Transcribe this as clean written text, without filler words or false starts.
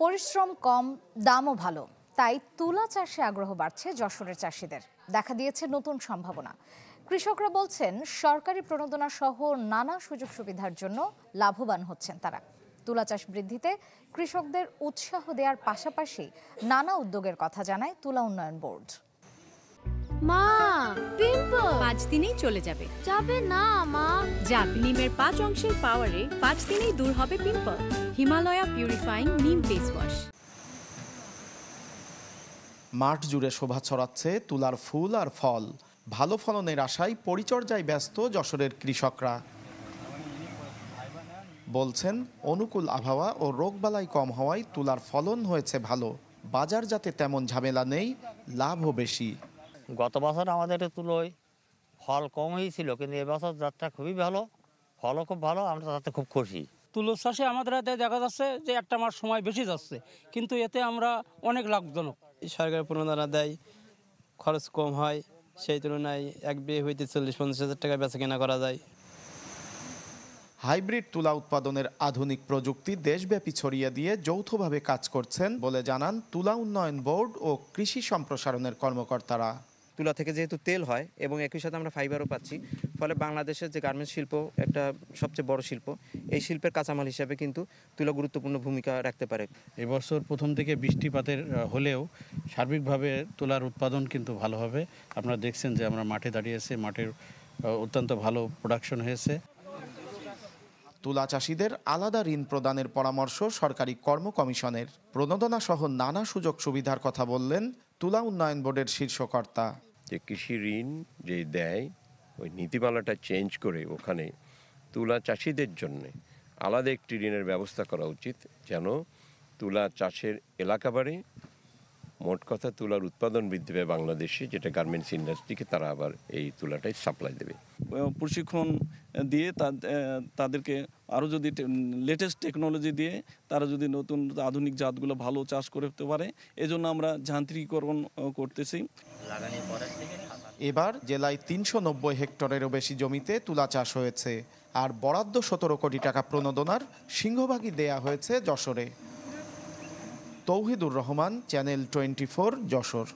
পরিশ্রম কম, দামও ভালো, তাই তুলা চাষে আগ্রহ বাড়ছে যশোরের চাষিদের। দেখা দিয়েছে নতুন সম্ভাবনা। কৃষকরা বলছেন সরকারি প্রণোদনা সহ নানা সুযোগ সুবিধার জন্য লাভবান হচ্ছেন তারা। তুলা চাষ বৃদ্ধিতে কৃষকদের উৎসাহ দেওয়ার পাশাপাশি নানা উদ্যোগের কথা জানায় তুলা উন্নয়ন বোর্ড। মা, পিম্পল 5 দিনেই চলে যাবে। যাবে না মা। যাক, নিমের 5 অংশের পাওয়ারে 5 দিনেই দূর হবে পিম্পল। হিমালয়া পিউরিফাইং নিম ফেস ওয়াশ। মাঠ জুড়ে শোভা ছড়াচ্ছে তুলার ফুল আর ফল। ভালো ফলনের আশায় পরিচর্যায় ব্যস্ত যশোরের কৃষকরা। বলছেন অনুকূল আবহাওয়া ও রোগবালাই কম হওয়ায় তুলার ফলন হয়েছে ভালো। বাজার যাতে তেমন ঝামেলা নেই, লাভও বেশি। গত বছর আমাদের তুলোয় ফল কম হয়েছিল, কিন্তু এবছর জাতটা খুবই ভালো, ফলও খুব ভালো, আমরা তাতে খুব খুশি। তুলো চাষে আমাদের হাতে দেখা যাচ্ছে যে একটা মাস সময় বেশি যাচ্ছে, কিন্তু এতে আমরা অনেক লাভজনক। সরকার প্রণোদনা দেয়, খরচ কম হয়, সেই তুলনায় এক বিয়ে হইতে 40-50 হাজার টাকা বেচা কেনা করা যায়। হাইব্রিড তুলা উৎপাদনের আধুনিক প্রযুক্তি দেশব্যাপী ছড়িয়ে দিয়ে যৌথভাবে কাজ করছেন বলে জানান তুলা উন্নয়ন বোর্ড ও কৃষি সম্প্রসারণের কর্মকর্তারা। তুলা থেকে যেহেতু তেল হয় এবং একই সাথে আমরা ফাইবারও পাচ্ছি, ফলে বাংলাদেশের যে গার্মেন্টস শিল্প একটা সবচেয়ে বড় শিল্প, এই শিল্পের কাঁচামাল হিসেবে কিন্তু তুলা গুরুত্বপূর্ণ ভূমিকা রাখতে পারে। এবছর প্রথম থেকে বৃষ্টিপাতের হলেও সার্বিকভাবে তুলার উৎপাদন কিন্তু ভালো হবে। আপনারা দেখছেন যে আমরা মাঠে দাঁড়িয়েছি, মাঠের অত্যন্ত ভালো প্রোডাকশন হয়েছে। তুলা চাষিদের আলাদা ঋণ প্রদানের পরামর্শ সরকারি কর্ম কমিশনের। প্রণোদনা সহ নানা সুযোগ সুবিধার কথা বললেন তুলা উন্নয়ন বোর্ডের শীর্ষকর্তা। যে কৃষি ঋণ যে দেয়, ওই নীতিমালাটা চেঞ্জ করে ওখানে তুলা চাষিদের জন্য আলাদা একটি ঋণের ব্যবস্থা করা উচিত, যেন তুলা চাষের এলাকা বাড়ে, মোট কথা তুলার উৎপাদন বৃদ্ধি পায় বাংলাদেশে, যেটা গার্মেন্টস ইন্ডাস্ট্রিকে তারা আবার এই তুলাটাই সাপ্লাই দেবে। প্রশিক্ষণ দিয়ে তাদেরকে আরও যদি লেটেস্ট টেকনোলজি দিয়ে তারা যদি নতুন আধুনিক জাতগুলো ভালো চাষ করতে পারে, এজন্য আমরা যান্ত্রিকীকরণ করতেছি। এবার জেলায় 390 হেক্টরেরও বেশি জমিতে তুলা চাষ হয়েছে, আর বরাদ্দ 17 কোটি টাকা প্রণোদনার সিংহভাগই দেয়া হয়েছে যশোরে। তৌহিদুর রহমান, চ্যানেল 24, যশোর।